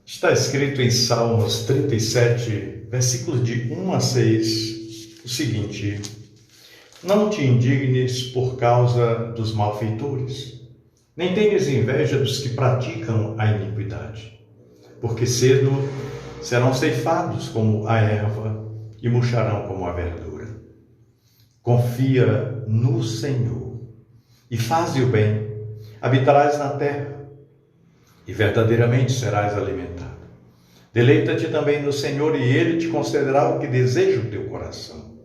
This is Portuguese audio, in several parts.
Está escrito em Salmos 37, versículos de 1 a 6, o seguinte: Não te indignes por causa dos malfeitores, nem tenhas inveja dos que praticam a iniquidade, porque cedo serão ceifados como a erva e murcharão como a verdura. Confia no Senhor e faze o bem, habitarás na terra e verdadeiramente serás alimentado. Deleita-te também no Senhor e Ele te concederá o que deseja o teu coração.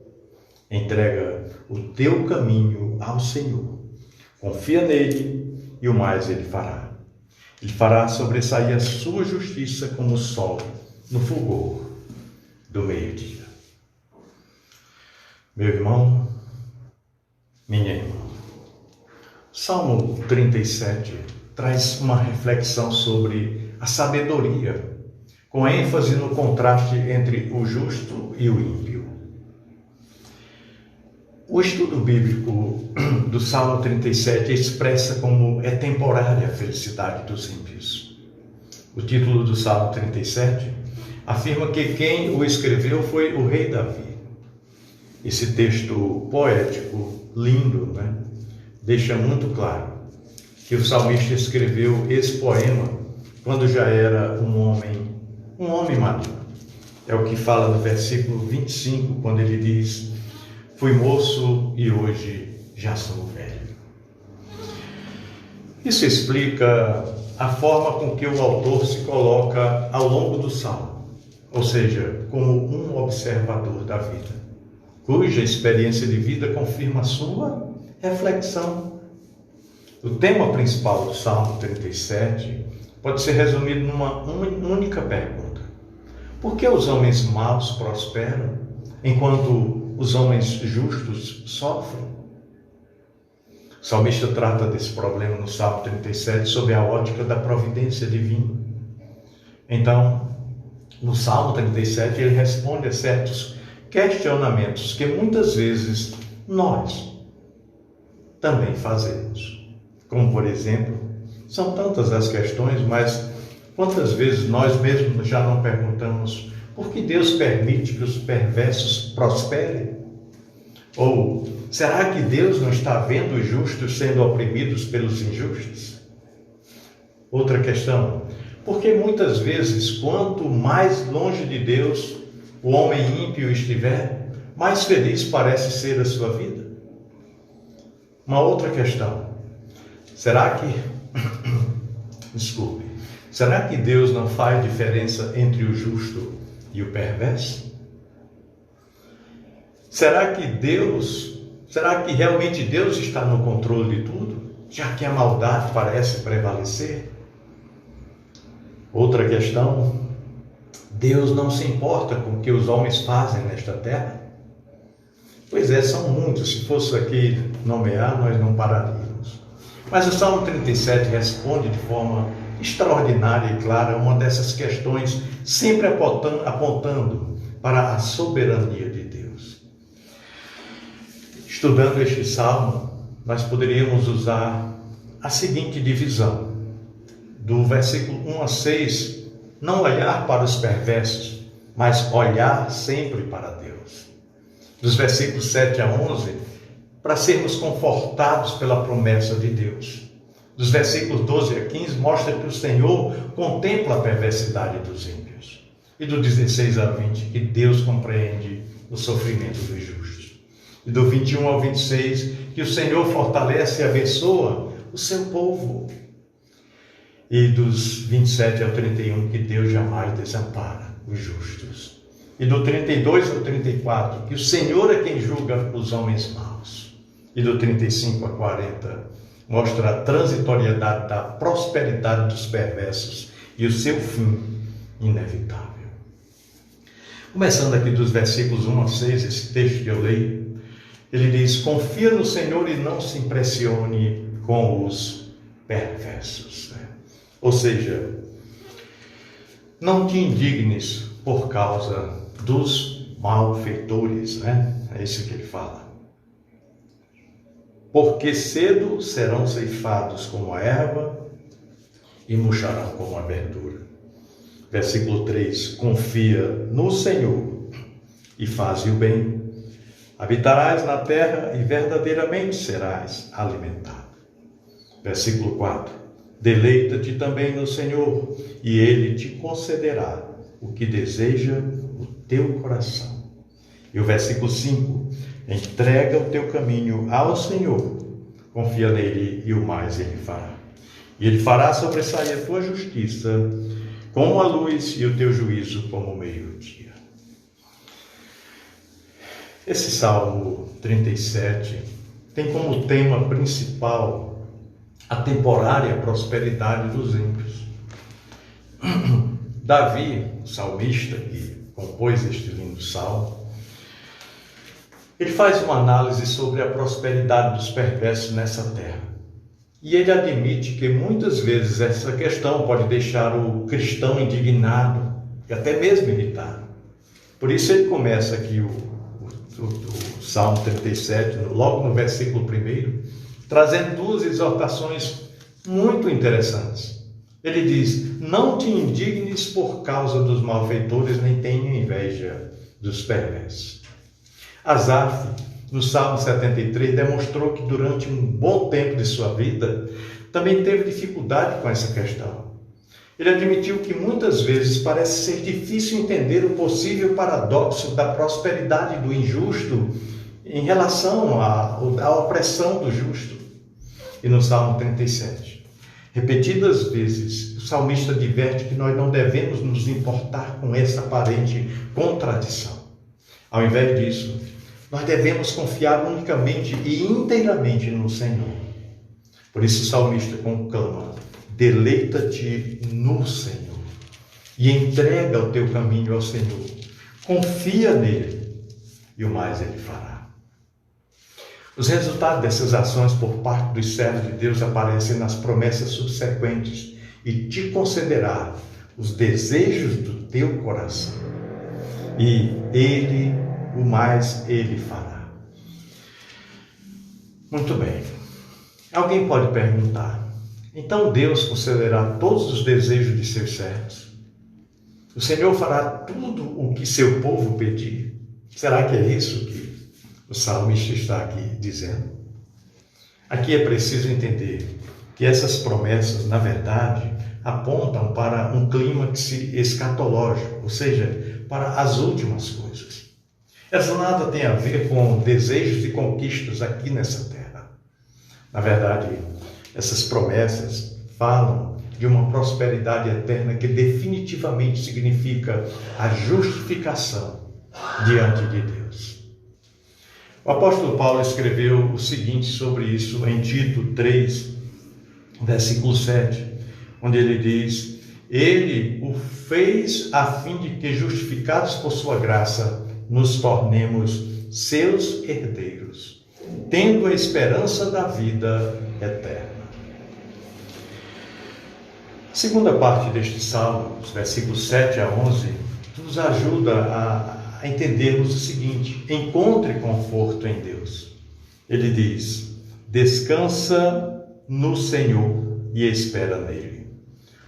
Entrega o teu caminho ao Senhor. Confia nele e o mais Ele fará. Ele fará sobressair a sua justiça como o sol no fulgor do meio-dia. Meu irmão, minha irmã, Salmo 37 traz uma reflexão sobre a sabedoria, com ênfase no contraste entre o justo e o ímpio. O estudo bíblico do Salmo 37 expressa como é temporária a felicidade dos ímpios. O título do Salmo 37 afirma que quem o escreveu foi o rei Davi. Esse texto poético, lindo, deixa muito claro que o salmista escreveu esse poema quando já era um homem maduro. É o que fala no versículo 25, quando ele diz: fui moço e hoje já sou velho. Isso explica a forma com que o autor se coloca ao longo do salmo, ou seja, como um observador da vida, cuja experiência de vida confirma a sua reflexão. O tema principal do Salmo 37 pode ser resumido numa única pergunta: por que os homens maus prosperam, enquanto os homens justos sofrem? O salmista trata desse problema no Salmo 37 sob a ótica da providência divina. Então, no Salmo 37, ele responde a certos questionamentos que muitas vezes nós também fazemos. Como, por exemplo, são tantas as questões, mas quantas vezes nós mesmos já não perguntamos por que Deus permite que os perversos prosperem? Ou será que Deus não está vendo os justos sendo oprimidos pelos injustos? Outra questão: porque muitas vezes, quanto mais longe de Deus o homem ímpio estiver, mais feliz parece ser a sua vida? Uma outra questão: será que Deus não faz diferença entre o justo e o perverso? Será que realmente Deus está no controle de tudo, já que a maldade parece prevalecer? Outra questão: Deus não se importa com o que os homens fazem nesta terra? Pois é, são muitos. Se fosse aqui nomear, nós não pararíamos. Mas o Salmo 37 responde de forma extraordinária e clara uma dessas questões, sempre apontando para a soberania de Deus. Estudando este salmo, nós poderíamos usar a seguinte divisão: do versículo 1 a 6, não olhar para os perversos, mas olhar sempre para Deus. Dos versículos 7 a 11, para sermos confortados pela promessa de Deus. Dos versículos 12 a 15, mostra que o Senhor contempla a perversidade dos ímpios. E do 16 a 20, que Deus compreende o sofrimento dos justos. E do 21 ao 26, que o Senhor fortalece e abençoa o seu povo. E dos 27 ao 31, que Deus jamais desampara os justos. E do 32 ao 34, que o Senhor é quem julga os homens maus. E do 35 a 40, mostra a transitoriedade da prosperidade dos perversos e o seu fim inevitável. Começando aqui dos versículos 1 a 6, esse texto que eu leio, ele diz: confia no Senhor e não se impressione com os perversos. Ou seja, não te indignes por causa dos malfeitores, É isso que ele fala. Porque cedo serão ceifados como a erva e murcharão como a verdura. Versículo 3: confia no Senhor e faze o bem. Habitarás na terra e verdadeiramente serás alimentado. Versículo 4: deleita-te também no Senhor e Ele te concederá o que deseja o teu coração. E o versículo 5: entrega o teu caminho ao Senhor, confia nele e o mais Ele fará. E Ele fará sobressair a tua justiça como a luz e o teu juízo como o meio-dia. Esse Salmo 37 tem como tema principal a temporária prosperidade dos ímpios. Davi, o salmista que compôs este lindo salmo, ele faz uma análise sobre a prosperidade dos perversos nessa terra. E ele admite que muitas vezes essa questão pode deixar o cristão indignado e até mesmo irritado. Por isso ele começa aqui o Salmo 37, logo no versículo 1, trazendo duas exortações muito interessantes. Ele diz: não te indignes por causa dos malfeitores, nem tenha inveja dos perversos. Asaf, no Salmo 73, demonstrou que durante um bom tempo de sua vida também teve dificuldade com essa questão. Ele admitiu que muitas vezes parece ser difícil entender o possível paradoxo da prosperidade do injusto em relação à opressão do justo. E no Salmo 37, repetidas vezes, o salmista adverte que nós não devemos nos importar com essa aparente contradição. Ao invés disso, nós devemos confiar unicamente e inteiramente no Senhor. Por isso o salmista conclama: deleita-te no Senhor e entrega o teu caminho ao Senhor. Confia nele e o mais Ele fará. Os resultados dessas ações por parte dos servos de Deus aparecem nas promessas subsequentes: e te concederá os desejos do teu coração. E o mais Ele fará. Muito bem. Alguém pode perguntar: então Deus concederá todos os desejos de seus servos? O Senhor fará tudo o que seu povo pedir? Será que é isso que o salmista está aqui dizendo? Aqui é preciso entender que essas promessas, na verdade, apontam para um clímax escatológico, ou seja, para as últimas coisas. Elas nada têm a ver com desejos e conquistas aqui nessa terra. Na verdade, essas promessas falam de uma prosperidade eterna que definitivamente significa a justificação diante de Deus. O apóstolo Paulo escreveu o seguinte sobre isso em Tito 3, versículo 7, onde ele diz: Ele o fez a fim de que, justificados por sua graça, nos tornemos seus herdeiros, tendo a esperança da vida eterna. A segunda parte deste salmo, os versículos 7 a 11, nos ajuda a entendermos o seguinte: encontre conforto em Deus. Ele diz: descansa no Senhor e espera nele.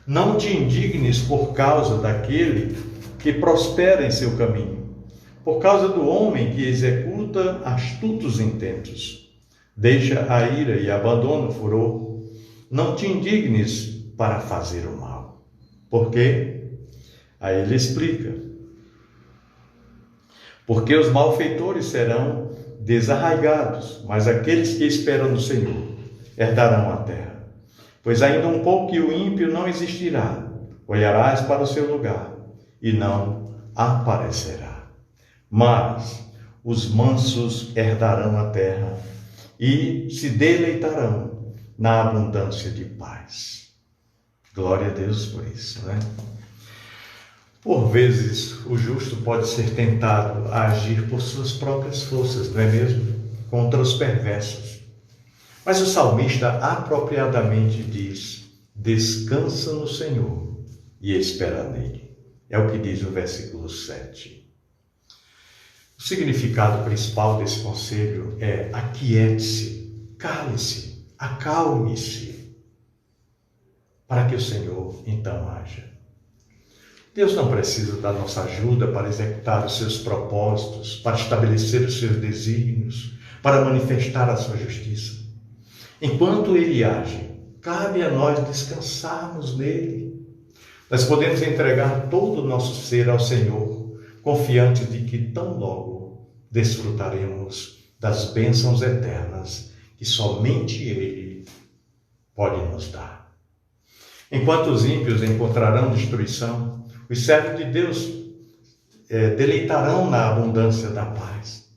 Não te indignes por causa daquele que prospera em seu caminho, por causa do homem que executa astutos intentos. Deixa a ira e abandona o furor. Não te indignes para fazer o mal. Por quê? Aí ele explica: porque os malfeitores serão desarraigados, mas aqueles que esperam no Senhor herdarão a terra. Pois ainda um pouco que o ímpio não existirá, olharás para o seu lugar e não aparecerá. Mas os mansos herdarão a terra e se deleitarão na abundância de paz. Glória a Deus por isso, né? Por vezes, o justo pode ser tentado a agir por suas próprias forças, não é mesmo? Contra os perversos. Mas o salmista apropriadamente diz: descansa no Senhor e espera nele. É o que diz o versículo 7. O significado principal desse conselho é: aquiete-se, cale-se, acalme-se, para que o Senhor então haja. Deus não precisa da nossa ajuda para executar os seus propósitos, para estabelecer os seus desígnios, para manifestar a sua justiça. Enquanto Ele age, cabe a nós descansarmos nele. Nós podemos entregar todo o nosso ser ao Senhor, confiantes de que tão logo desfrutaremos das bênçãos eternas que somente Ele pode nos dar. Enquanto os ímpios encontrarão destruição, os servos de Deus deleitarão na abundância da paz.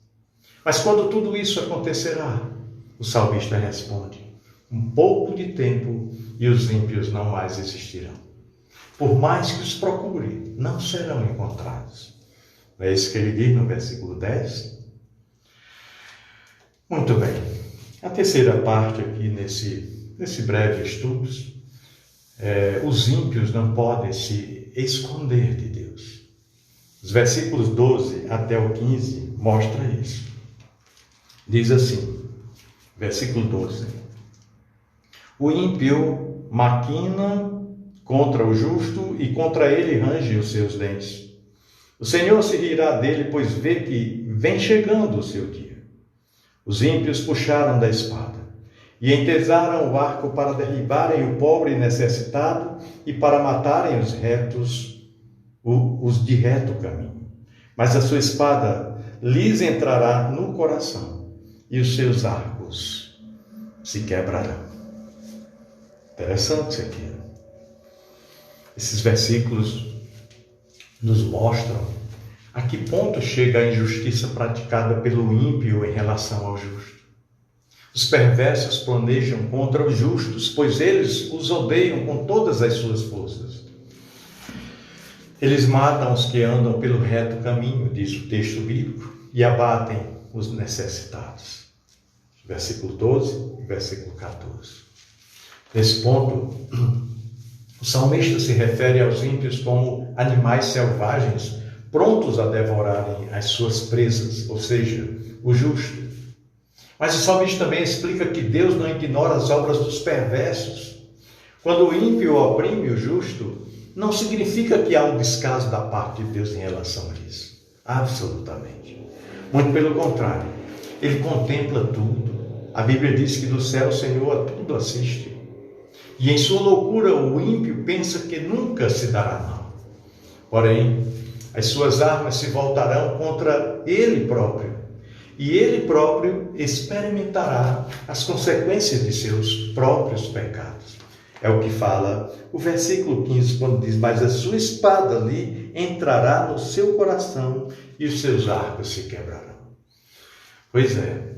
Mas quando tudo isso acontecerá, o salmista responde: um pouco de tempo e os ímpios não mais existirão. Por mais que os procure, não serão encontrados. Não é isso que ele diz no versículo 10? Muito bem. A terceira parte aqui nesse breve estudo, os ímpios não podem se esconder de Deus. Os versículos 12 até o 15 mostram isso. Diz assim, versículo 12: o ímpio maquina contra o justo e contra ele range os seus dentes. O Senhor se rirá dele, pois vê que vem chegando o seu dia. Os ímpios puxaram da espada e entesaram o arco para derribarem o pobre e necessitado e para matarem os retos, os de reto caminho. Mas a sua espada lhes entrará no coração e os seus arcos se quebrarão. Interessante isso aqui. Esses versículos nos mostram a que ponto chega a injustiça praticada pelo ímpio em relação ao justo. Os perversos planejam contra os justos, pois eles os odeiam com todas as suas forças. Eles matam os que andam pelo reto caminho, diz o texto bíblico, e abatem os necessitados. Versículo 12 e versículo 14. Nesse ponto, o salmista se refere aos ímpios como animais selvagens, prontos a devorarem as suas presas, ou seja, o justo. Mas o salmista também explica que Deus não ignora as obras dos perversos. Quando o ímpio oprime o justo, não significa que há um descaso da parte de Deus em relação a isso. Absolutamente. Muito pelo contrário. Ele contempla tudo. A Bíblia diz que do céu o Senhor a tudo assiste. E em sua loucura o ímpio pensa que nunca se dará mal. Porém, as suas armas se voltarão contra ele próprio. E ele próprio experimentará as consequências de seus próprios pecados. É o que fala o versículo 15, quando diz: mas a sua espada lhe entrará no seu coração e os seus arcos se quebrarão. Pois é.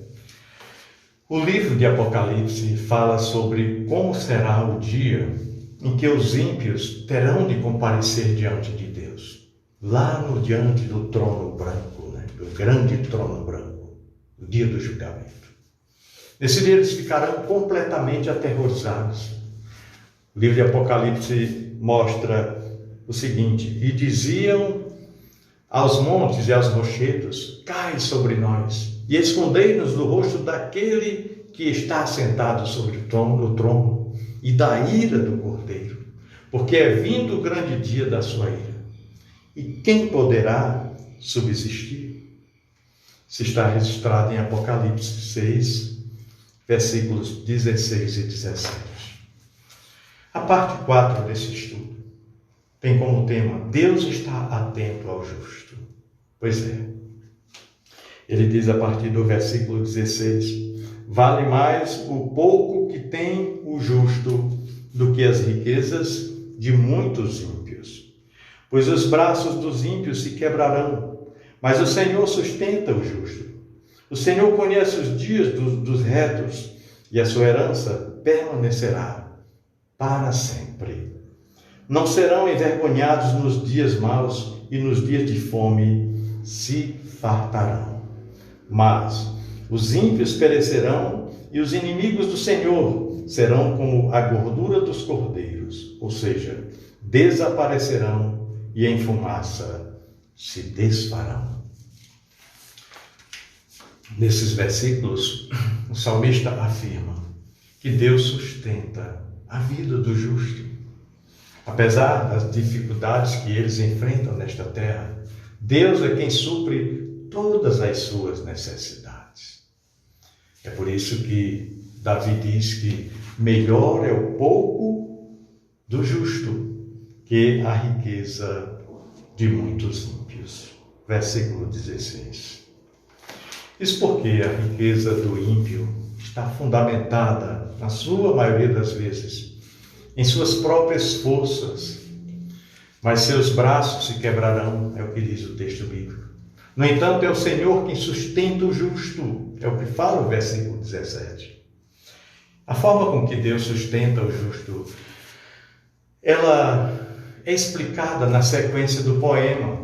O livro de Apocalipse fala sobre como será o dia em que os ímpios terão de comparecer diante de Deus. Lá no diante do trono branco, do grande trono branco, o dia do julgamento. Nesse dia eles ficarão completamente aterrorizados. O livro de Apocalipse mostra o seguinte: e diziam aos montes e aos rochedos: cai sobre nós, e escondei-nos do rosto daquele que está sentado sobre o trono e da ira do Cordeiro, porque é vindo o grande dia da sua ira. E quem poderá subsistir? Isso está registrado em Apocalipse 6, versículos 16 e 17. A parte 4 desse estudo tem como tema: Deus está atento ao justo. Pois é. Ele diz a partir do versículo 16: vale mais o pouco que tem o justo do que as riquezas de muitos ímpios. Pois os braços dos ímpios se quebrarão, mas o Senhor sustenta o justo. O Senhor conhece os dias dos retos, e a sua herança permanecerá para sempre. Não serão envergonhados nos dias maus, e nos dias de fome se fartarão. Mas os ímpios perecerão, e os inimigos do Senhor serão como a gordura dos cordeiros, ou seja, desaparecerão e em fumaça se desfarão. Nesses versículos, o salmista afirma que Deus sustenta a vida do justo. Apesar das dificuldades que eles enfrentam nesta terra, Deus é quem supre todas as suas necessidades. É por isso que Davi diz que melhor é o pouco do justo que a riqueza de muitos ímpios. Versículo 16. Isso porque a riqueza do ímpio está fundamentada, na sua maioria das vezes, em suas próprias forças, mas seus braços se quebrarão, é o que diz o texto bíblico. No entanto, é o Senhor quem sustenta o justo, é o que fala o versículo 17. A forma com que Deus sustenta o justo, ela é explicada na sequência do poema.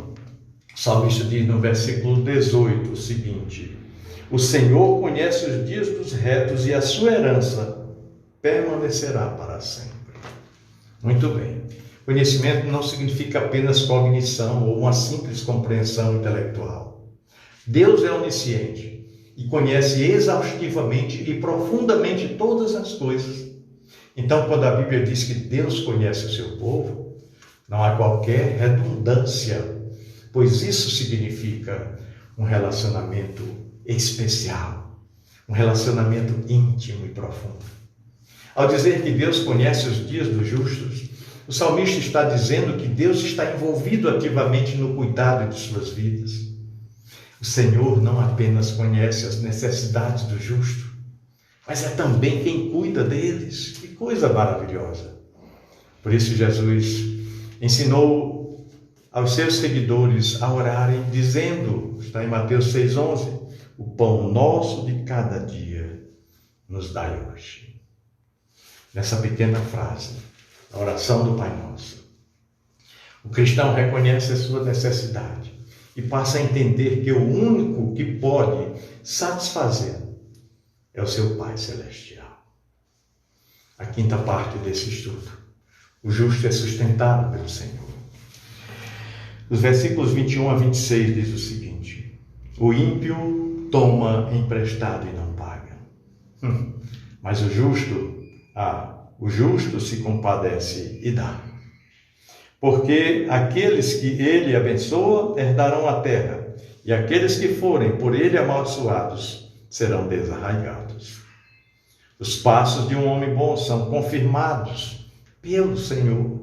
O salmista diz no versículo 18 o seguinte: o Senhor conhece os dias dos retos e a sua herança permanecerá para sempre. Muito bem. Conhecimento não significa apenas cognição ou uma simples compreensão intelectual. Deus é onisciente e conhece exaustivamente e profundamente todas as coisas. Então, quando a Bíblia diz que Deus conhece o seu povo, não há qualquer redundância, pois isso significa um relacionamento especial, um relacionamento íntimo e profundo. Ao dizer que Deus conhece os dias dos justos, o salmista está dizendo que Deus está envolvido ativamente no cuidado de suas vidas. O Senhor não apenas conhece as necessidades do justo, mas é também quem cuida deles. Que coisa maravilhosa! Por isso Jesus ensinou aos seus seguidores a orarem, dizendo, está em Mateus 6,11, o pão nosso de cada dia nos dai hoje. Nessa pequena frase, a oração do Pai Nosso, o cristão reconhece a sua necessidade e passa a entender que o único que pode satisfazer é o seu Pai Celestial. A quinta parte desse estudo. O justo é sustentado pelo Senhor. Os versículos 21 a 26 diz o seguinte: o ímpio toma emprestado e não paga. Mas o justo se compadece e dá. Porque aqueles que ele abençoa herdarão a terra, e aqueles que forem por ele amaldiçoados serão desarraigados. Os passos de um homem bom são confirmados pelo Senhor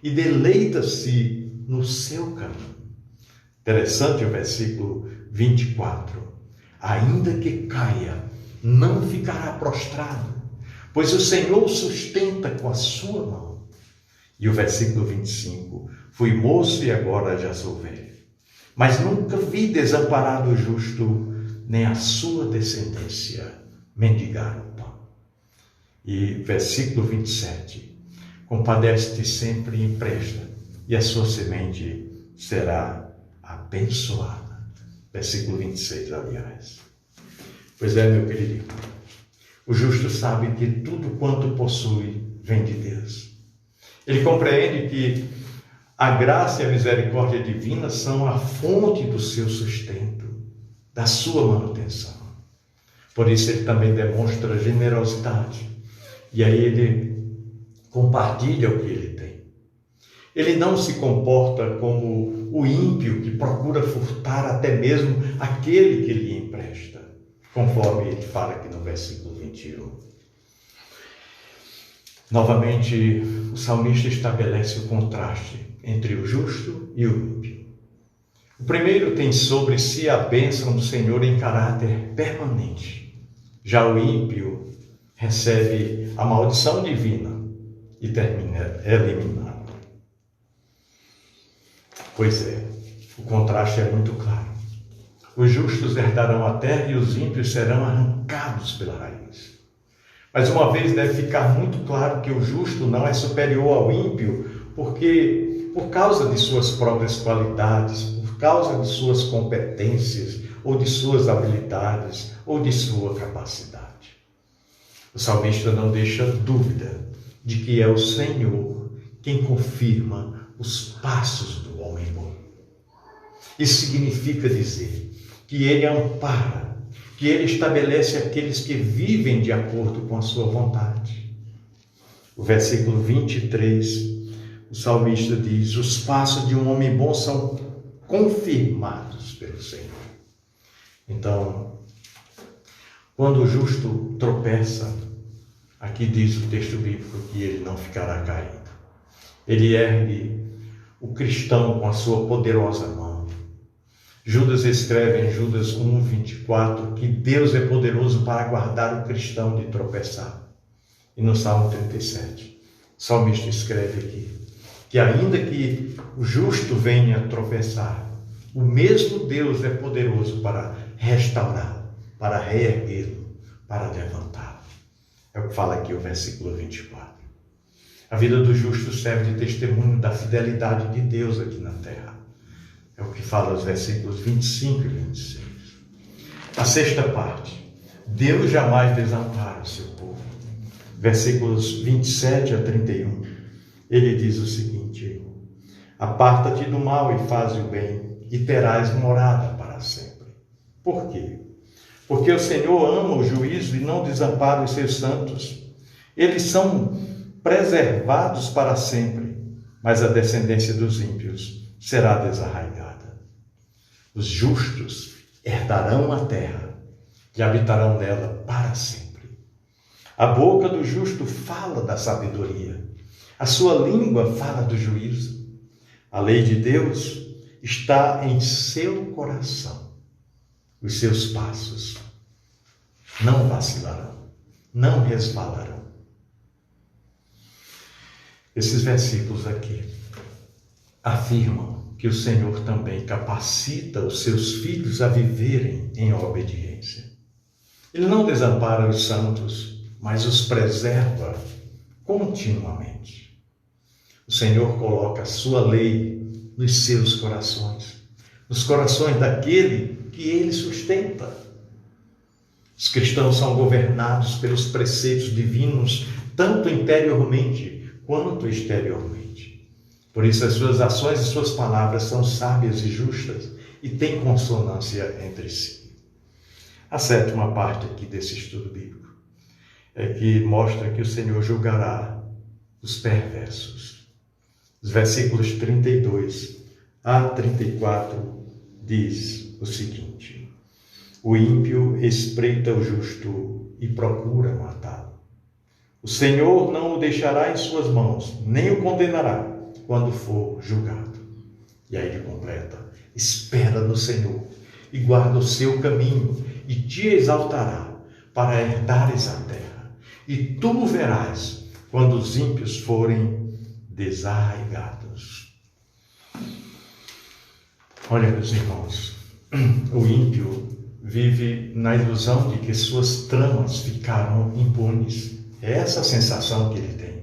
e deleita-se no seu caminho. Interessante o versículo 24. Ainda que caia, não ficará prostrado, pois o Senhor o sustenta com a sua mão. E o versículo 25. Fui moço e agora já sou velho, mas nunca vi desamparado o justo, nem a sua descendência mendigar o pão. E versículo 27. Compadece-te sempre e empresta, e a sua semente será abençoada. Versículo 26, aliás. Pois é, meu querido irmão, o justo sabe que tudo quanto possui vem de Deus. Ele compreende que a graça e a misericórdia divina são a fonte do seu sustento, da sua manutenção. Por isso ele também demonstra generosidade. E aí ele compartilha o que ele tem. Ele não se comporta como o ímpio que procura furtar até mesmo aquele que lhe empresta, conforme ele fala aqui no versículo 21. Novamente, o salmista estabelece o contraste entre o justo e o ímpio. O primeiro tem sobre si a bênção do Senhor em caráter permanente. Já o ímpio recebe a maldição divina e termina eliminado. Pois é, o contraste é muito claro. Os justos herdarão a terra e os ímpios serão arrancados pela raiz. Mas uma vez deve ficar muito claro que o justo não é superior ao ímpio, porque por causa de suas próprias qualidades, por causa de suas competências, ou de suas habilidades, ou de sua capacidade. O salmista não deixa dúvida de que é o Senhor quem confirma os passos do homem bom. Isso significa dizer que ele ampara, que ele estabelece aqueles que vivem de acordo com a sua vontade. O versículo 23, o salmista diz: os passos de um homem bom são confirmados pelo Senhor. Então, quando o justo tropeça, aqui diz o texto bíblico que ele não ficará caído. Ele ergue o cristão com a sua poderosa mão. Judas escreve em Judas 1:24 que Deus é poderoso para guardar o cristão de tropeçar. E no Salmo 37, o salmista escreve aqui que ainda que o justo venha tropeçar, o mesmo Deus é poderoso para restaurá-lo, para reerguê-lo, para levantá-lo. É o que fala aqui o versículo 24. A vida do justo serve de testemunho da fidelidade de Deus aqui na terra. É o que fala os versículos 25 e 26. A sexta parte. Deus jamais desampara o seu povo. Versículos 27 a 31. Ele diz o seguinte: aparta-te do mal e faze o bem, e terás morada para sempre. Por quê? Porque o Senhor ama o juízo e não desampara os seus santos. Eles são preservados para sempre, mas a descendência dos ímpios será desarraigada. Os justos herdarão a terra e habitarão nela para sempre. A boca do justo fala da sabedoria, a sua língua fala do juízo. A lei de Deus está em seu coração. Os seus passos não vacilarão, não resvalarão. Esses versículos aqui afirmam que o Senhor também capacita os seus filhos a viverem em obediência. Ele não desampara os santos, mas os preserva continuamente. O Senhor coloca a sua lei nos seus corações, nos corações daquele que ele sustenta. Os cristãos são governados pelos preceitos divinos, tanto interiormente quanto exteriormente. Por isso as suas ações e suas palavras são sábias e justas e têm consonância entre si. A sétima parte aqui desse estudo bíblico é que mostra que o Senhor julgará os perversos. Os versículos 32 a 34 diz o seguinte: o ímpio espreita o justo e procura matá-lo. O Senhor não o deixará em suas mãos, nem o condenará quando for julgado. E aí ele completa: espera no Senhor e guarda o seu caminho, e te exaltará para herdares a terra. E tu verás quando os ímpios forem desarraigados. Olha, meus irmãos, o ímpio vive na ilusão de que suas tramas ficaram impunes. É essa a sensação que ele tem.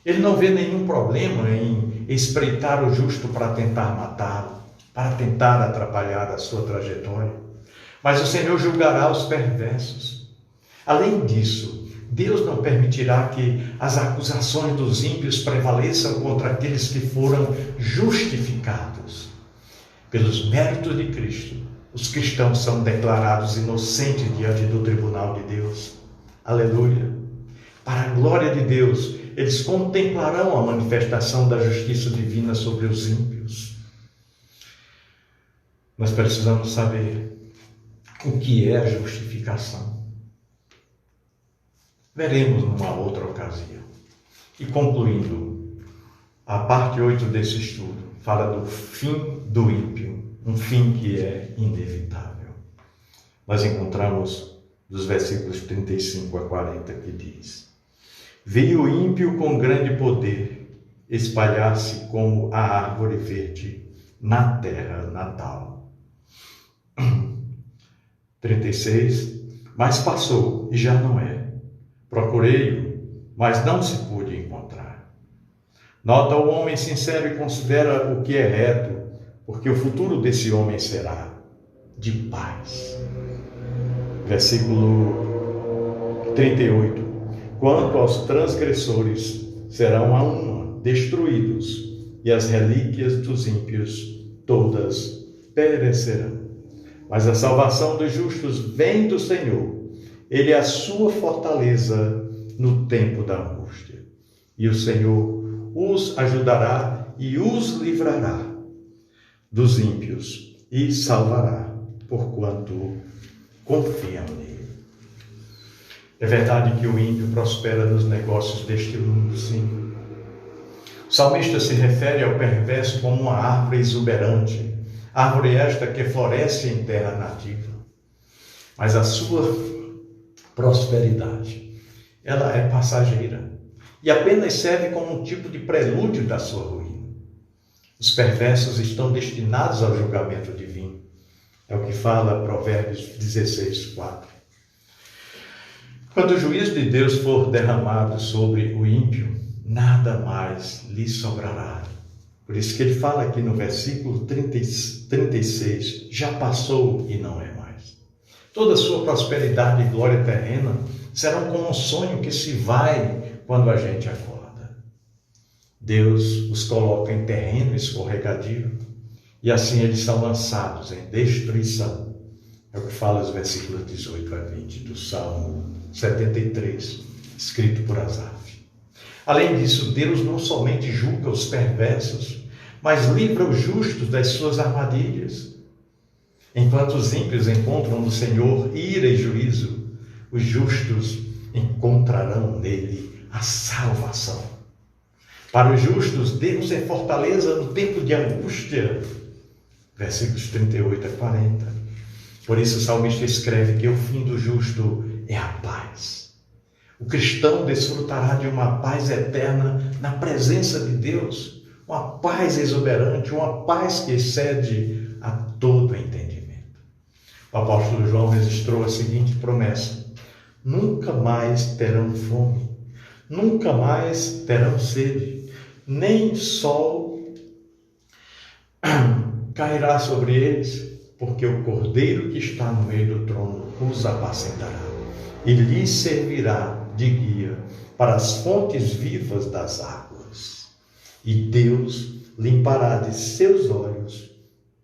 Ele não vê nenhum problema em espreitar o justo para tentar matá-lo, para tentar atrapalhar a sua trajetória. Mas o Senhor julgará os perversos. Além disso, Deus não permitirá que as acusações dos ímpios prevaleçam contra aqueles que foram justificados. Pelos méritos de Cristo, os cristãos são declarados inocentes diante do tribunal de Deus. Aleluia! Para a glória de Deus, eles contemplarão a manifestação da justiça divina sobre os ímpios. Nós precisamos saber o que é a justificação. Veremos numa outra ocasião. E concluindo, a parte 8 desse estudo fala do fim do ímpio, um fim que é inevitável. Nós encontramos dos versículos 35 a 40 que diz: veio o ímpio com grande poder espalhar-se como a árvore verde na terra natal. 36. Mas passou e já não é. Procurei-o, mas não se pôde encontrar. Nota o homem sincero e considera o que é reto, porque o futuro desse homem será de paz. Versículo 38. Quanto aos transgressores, serão a uma destruídos, e as relíquias dos ímpios todas perecerão. Mas a salvação dos justos vem do Senhor. Ele é a sua fortaleza no tempo da angústia. E o Senhor os ajudará e os livrará dos ímpios e salvará, porquanto confiam nele. É verdade que o ímpio prospera nos negócios deste mundo, sim. O salmista se refere ao perverso como uma árvore exuberante, árvore esta que floresce em terra nativa. Mas a sua prosperidade, ela é passageira e apenas serve como um tipo de prelúdio da sua ruína. Os perversos estão destinados ao julgamento divino. É o que fala Provérbios 16:4. Quando o juízo de Deus for derramado sobre o ímpio, nada mais lhe sobrará. Por isso que ele fala aqui no versículo 36, já passou e não é mais. Toda a sua prosperidade e glória terrena serão como um sonho que se vai quando a gente acorda. Deus os coloca em terreno escorregadio e assim eles são lançados em destruição. É o que fala os versículos 18 a 20 do Salmo 73, escrito por Asaf. Além disso, Deus não somente julga os perversos, mas livra os justos das suas armadilhas. Enquanto os ímpios encontram no Senhor ira e juízo, os justos encontrarão nele a salvação. Para os justos, Deus é fortaleza no tempo de angústia. Versículos 38 a 40. Por isso o salmista escreve que o fim do justo é a paz. O cristão desfrutará de uma paz eterna na presença de Deus, uma paz exuberante, uma paz que excede a todo entendimento. O apóstolo João registrou a seguinte promessa: nunca mais terão fome, nunca mais terão sede, nem sol cairá sobre eles, porque o Cordeiro que está no meio do trono os apacentará e lhes servirá de guia para as fontes vivas das águas. E Deus limpará de seus olhos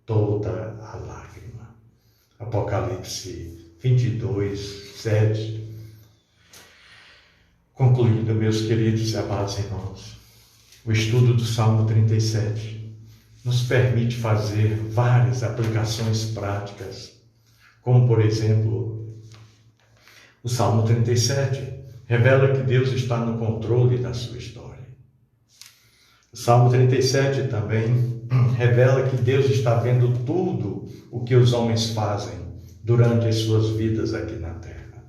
toda a lágrima. Apocalipse 22, 7. Concluindo, meus queridos e amados irmãos, o estudo do Salmo 37 nos permite fazer várias aplicações práticas, como, por exemplo, o Salmo 37 revela que Deus está no controle da sua história. O Salmo 37 também revela que Deus está vendo tudo o que os homens fazem durante as suas vidas aqui na terra.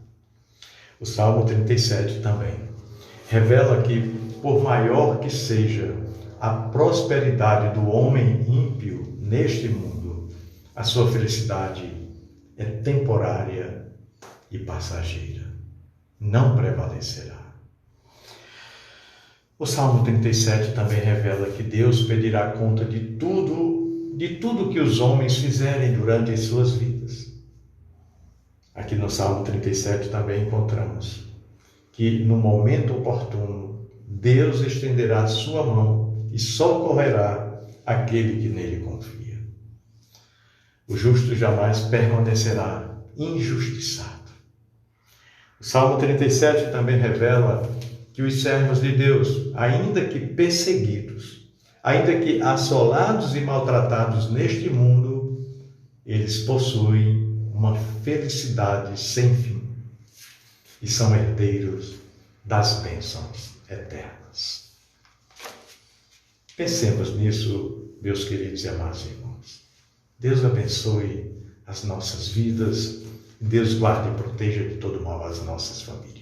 O Salmo 37 também revela que, por maior que seja a prosperidade do homem ímpio neste mundo, a sua felicidade é temporária e passageira. Não prevalecerá. O Salmo 37 também revela que Deus pedirá conta de tudo que os homens fizerem durante as suas vidas. Aqui no Salmo 37 também encontramos que no momento oportuno Deus estenderá a sua mão e socorrerá aquele que nele confia. O justo jamais permanecerá injustiçado. O Salmo 37 também revela que os servos de Deus, ainda que perseguidos, ainda que assolados e maltratados neste mundo, eles possuem uma felicidade sem fim e são herdeiros das bênçãos eternas. Pensemos nisso, meus queridos e amados irmãos. Deus abençoe as nossas vidas. Deus guarde e proteja de todo mal as nossas famílias.